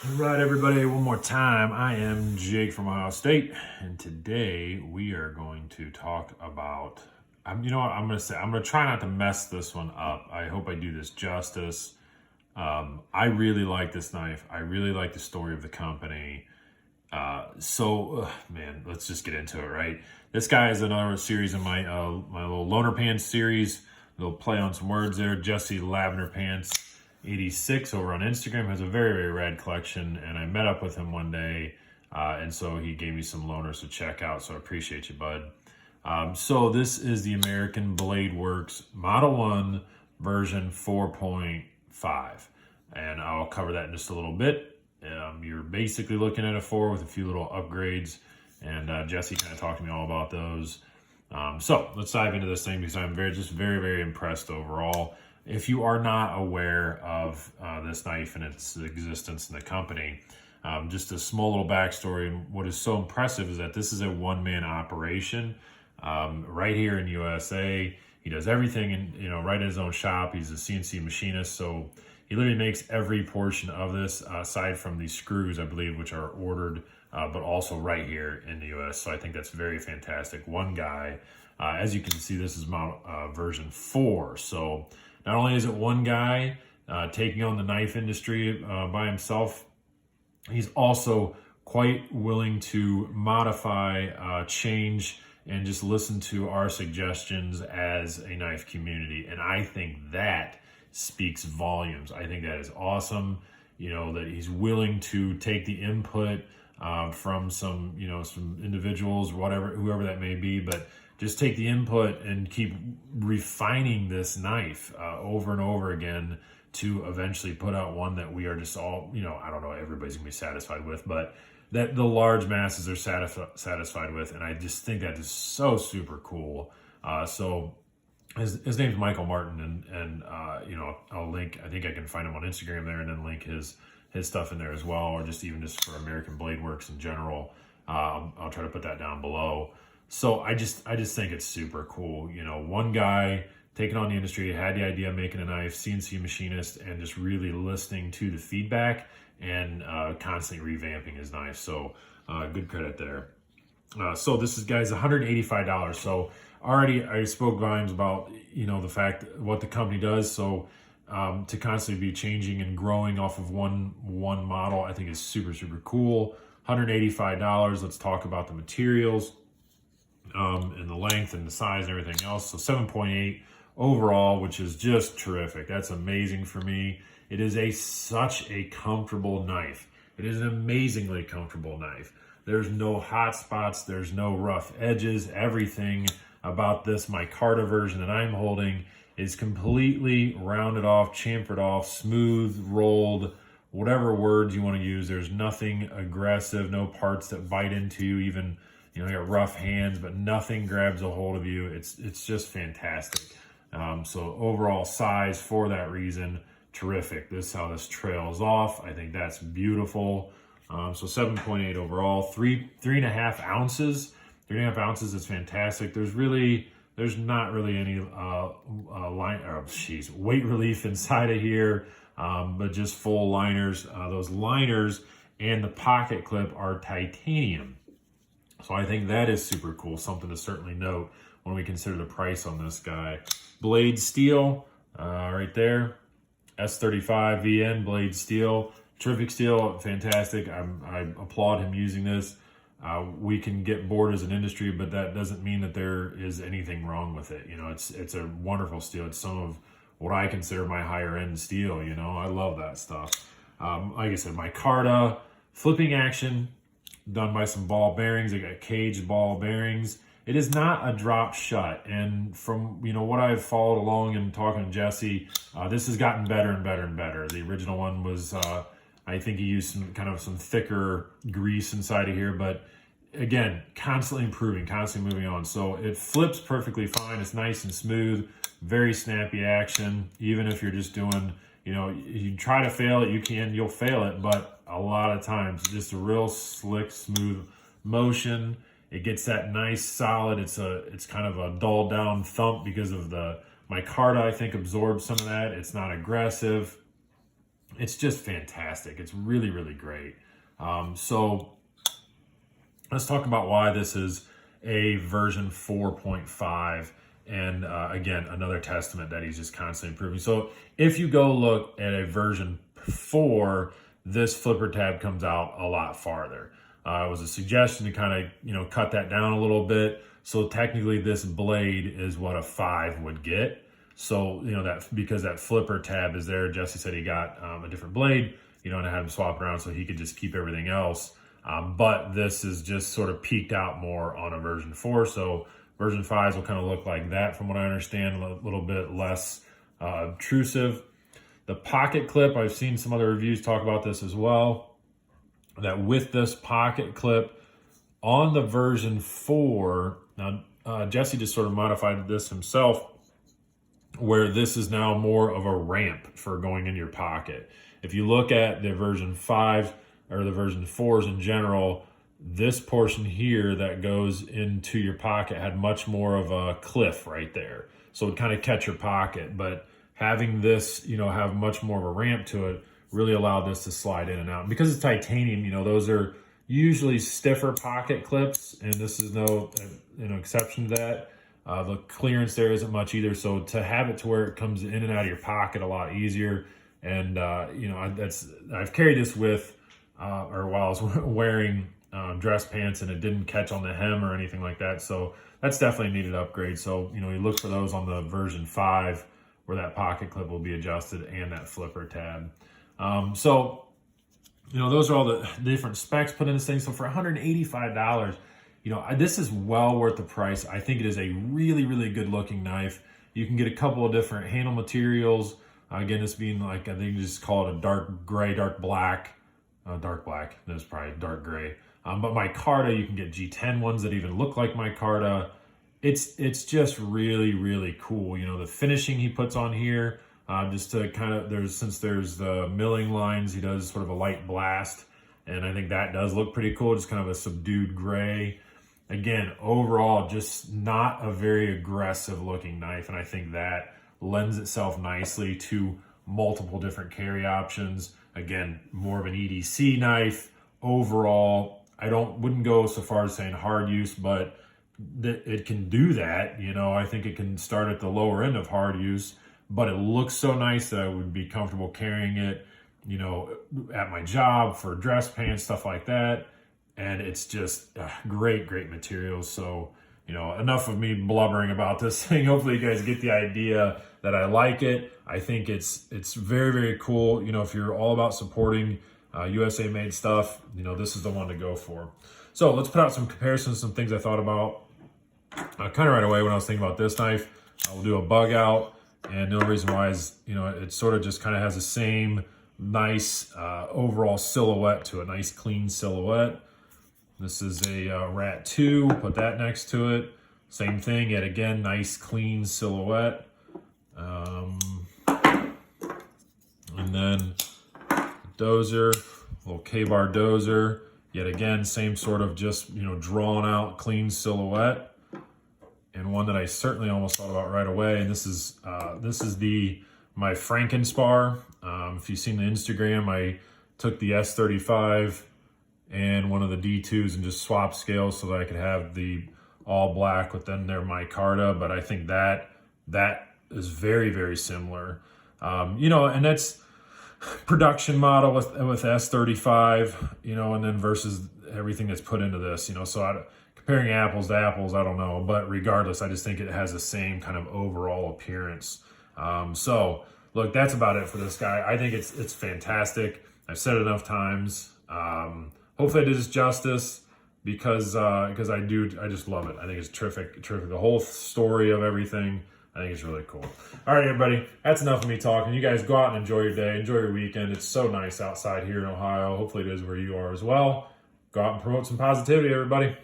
All right, everybody, one more time. I am Jake from Ohio State, and today we are going to talk about. You know what I'm going to say? I'm going to try not to mess this one up. I hope I do this justice. I really like this knife. I really like the story of the company. Man, let's just get into it, right? This guy is another series in my my little LoanerPants series. They'll play on some words there. Jesse Lavender Pants 86 over on Instagram has a very, very rad collection, and I met up with him one day, and so he gave me some loaners to check out, so I appreciate you, bud. So this is the American Blade Works Model 1 version 4.5, and I'll cover that in just a little bit. You're basically looking at a 4 with a few little upgrades, and Jesse kind of talked to me all about those. So let's dive into this thing because I'm very, very impressed overall. If you are not aware of this knife and its existence in the company, just a small little backstory. And what is so impressive is that this is a one-man operation right here in USA. He does everything right in his own shop. He's a CNC machinist, so he literally makes every portion of this, aside from the screws, I believe, which are ordered, but also right here in the US. So I think that's very fantastic. One guy, as you can see, this is model version 4. So not only is it one guy taking on the knife industry by himself, he's also quite willing to modify, change, and just listen to our suggestions as a knife community. And I think that speaks volumes. I think that is awesome. That he's willing to take the input from some individuals, whoever that may be, but just take the input and keep refining this knife over and over again to eventually put out one that we are just all, I don't know, everybody's gonna be satisfied with, but that the large masses are satisfied with. And I just think that is so super cool. So his name's Michael Martin, and I'll link, I think I can find him on Instagram there, and then link his stuff in there as well, or just for American Blade Works in general. I'll try to put that down below. So I just think it's super cool. One guy taking on the industry, had the idea of making a knife, CNC machinist, and just really listening to the feedback and constantly revamping his knife. So good credit there. So this is, guys, $185. So already I spoke volumes about, the fact what the company does. So to constantly be changing and growing off of one model, I think is super, super cool. $185. Let's talk about the materials and the length and the size and everything else. So 7.8 overall, which is just terrific. That's amazing for me. It is such a comfortable knife. It is an amazingly comfortable knife. There's no hot spots. There's no rough edges. Everything about this micarta version that I'm holding is completely rounded off, chamfered off, smooth, rolled, whatever words you want to use. There's nothing aggressive, no parts that bite into you, even, you got rough hands, but nothing grabs a hold of you. It's just fantastic. So overall size, for that reason, terrific. This is how this trails off. I think that's beautiful. So 7.8 overall, 3.5 ounces. 3.5 ounces is fantastic. There's not really any weight relief inside of here, but just full liners. Those liners and the pocket clip are titanium. So I think that is super cool. Something to certainly note when we consider the price on this guy. Blade steel, right there. S35 VN blade steel. Terrific steel, fantastic. I applaud him using this. We can get bored as an industry, but that doesn't mean that there is anything wrong with it. It's a wonderful steel. It's some of what I consider my higher end steel. I love that stuff. Like I said, micarta, flipping action, done by some ball bearings. I got caged ball bearings. It is not a drop shut. And from what I've followed along and talking to Jesse, this has gotten better and better and better. The original one was, I think he used some thicker grease inside of here, but again, constantly improving, constantly moving on. So it flips perfectly fine. It's nice and smooth, very snappy action. Even if you're just doing, you try to fail it, you'll fail it, but a lot of times just a real slick, smooth motion. It gets that nice solid. It's kind of a dulled down thump because of the micarta, I think, absorbs some of that. It's not aggressive. It's just fantastic. It's really, really great. So let's talk about why this is a version 4.5. And again, another testament that he's just constantly improving. So if you go look at a version 4, this flipper tab comes out a lot farther. It was a suggestion to kind of, cut that down a little bit. So technically this blade is what a 5 would get. So, that because that flipper tab is there, Jesse said he got a different blade, and had him swap around so he could just keep everything else. But this is just sort of peaked out more on a version 4. So version 5s will kind of look like that from what I understand, a little bit less obtrusive. The pocket clip, I've seen some other reviews talk about this as well, that with this pocket clip on the version 4, now Jesse just sort of modified this himself, where this is now more of a ramp for going in your pocket. If you look at the version 5 or the version 4s in general, this portion here that goes into your pocket had much more of a cliff right there. So it kind of catch your pocket, but having this, have much more of a ramp to it really allowed this to slide in and out. And because it's titanium, those are usually stiffer pocket clips, and this is no exception to that. The clearance there isn't much either. So to have it to where it comes in and out of your pocket a lot easier. And, I've carried this with, or while I was wearing dress pants, and it didn't catch on the hem or anything like that. So that's definitely needed upgrade. So, you look for those on the version 5 where that pocket clip will be adjusted and that flipper tab. Those are all the different specs put in this thing. So for $185, this is well worth the price. I think it is a really, really good looking knife. You can get a couple of different handle materials. Again, this being like, I think you just call it a dark gray, dark black. That's probably dark gray. But micarta, you can get G10 ones that even look like micarta. It's just really, really cool. The finishing he puts on here, just to kind of, since there's the milling lines, he does sort of a light blast. And I think that does look pretty cool. Just kind of a subdued gray. Again, overall, just not a very aggressive looking knife. And I think that lends itself nicely to multiple different carry options. Again, more of an EDC knife. Overall, I wouldn't go so far as saying hard use, but it can do that. I think it can start at the lower end of hard use, but it looks so nice that I would be comfortable carrying it, at my job for dress pants, stuff like that. And it's just great materials. So, enough of me blubbering about this thing. Hopefully you guys get the idea that I like it. I think it's very, very cool. If you're all about supporting USA made stuff, this is the one to go for. So let's put out some comparisons, some things I thought about kind of right away when I was thinking about this knife. We'll do a bug out. And the only reason why is, it sort of just kind of has the same nice overall silhouette to a nice clean silhouette. This is a Rat 2, put that next to it. Same thing, yet again, nice clean silhouette. And then dozer, little K-bar dozer. Yet again, same sort of just, drawn out clean silhouette. And one that I certainly almost thought about right away. And this is my Frankenspar. If you've seen the Instagram, I took the S35 and one of the D2s and just swapped scales so that I could have the all black with then their micarta. But I think that is very, very similar. And that's production model with S35, and then versus everything that's put into this, so comparing apples to apples, I don't know, but regardless, I just think it has the same kind of overall appearance. So look, that's about it for this guy. I think it's fantastic. I've said it enough times. Hopefully I did this justice because I just love it. I think it's terrific. The whole story of everything, I think it's really cool. All right, everybody, that's enough of me talking. You guys go out and enjoy your day, enjoy your weekend. It's so nice outside here in Ohio. Hopefully it is where you are as well. Go out and promote some positivity, everybody.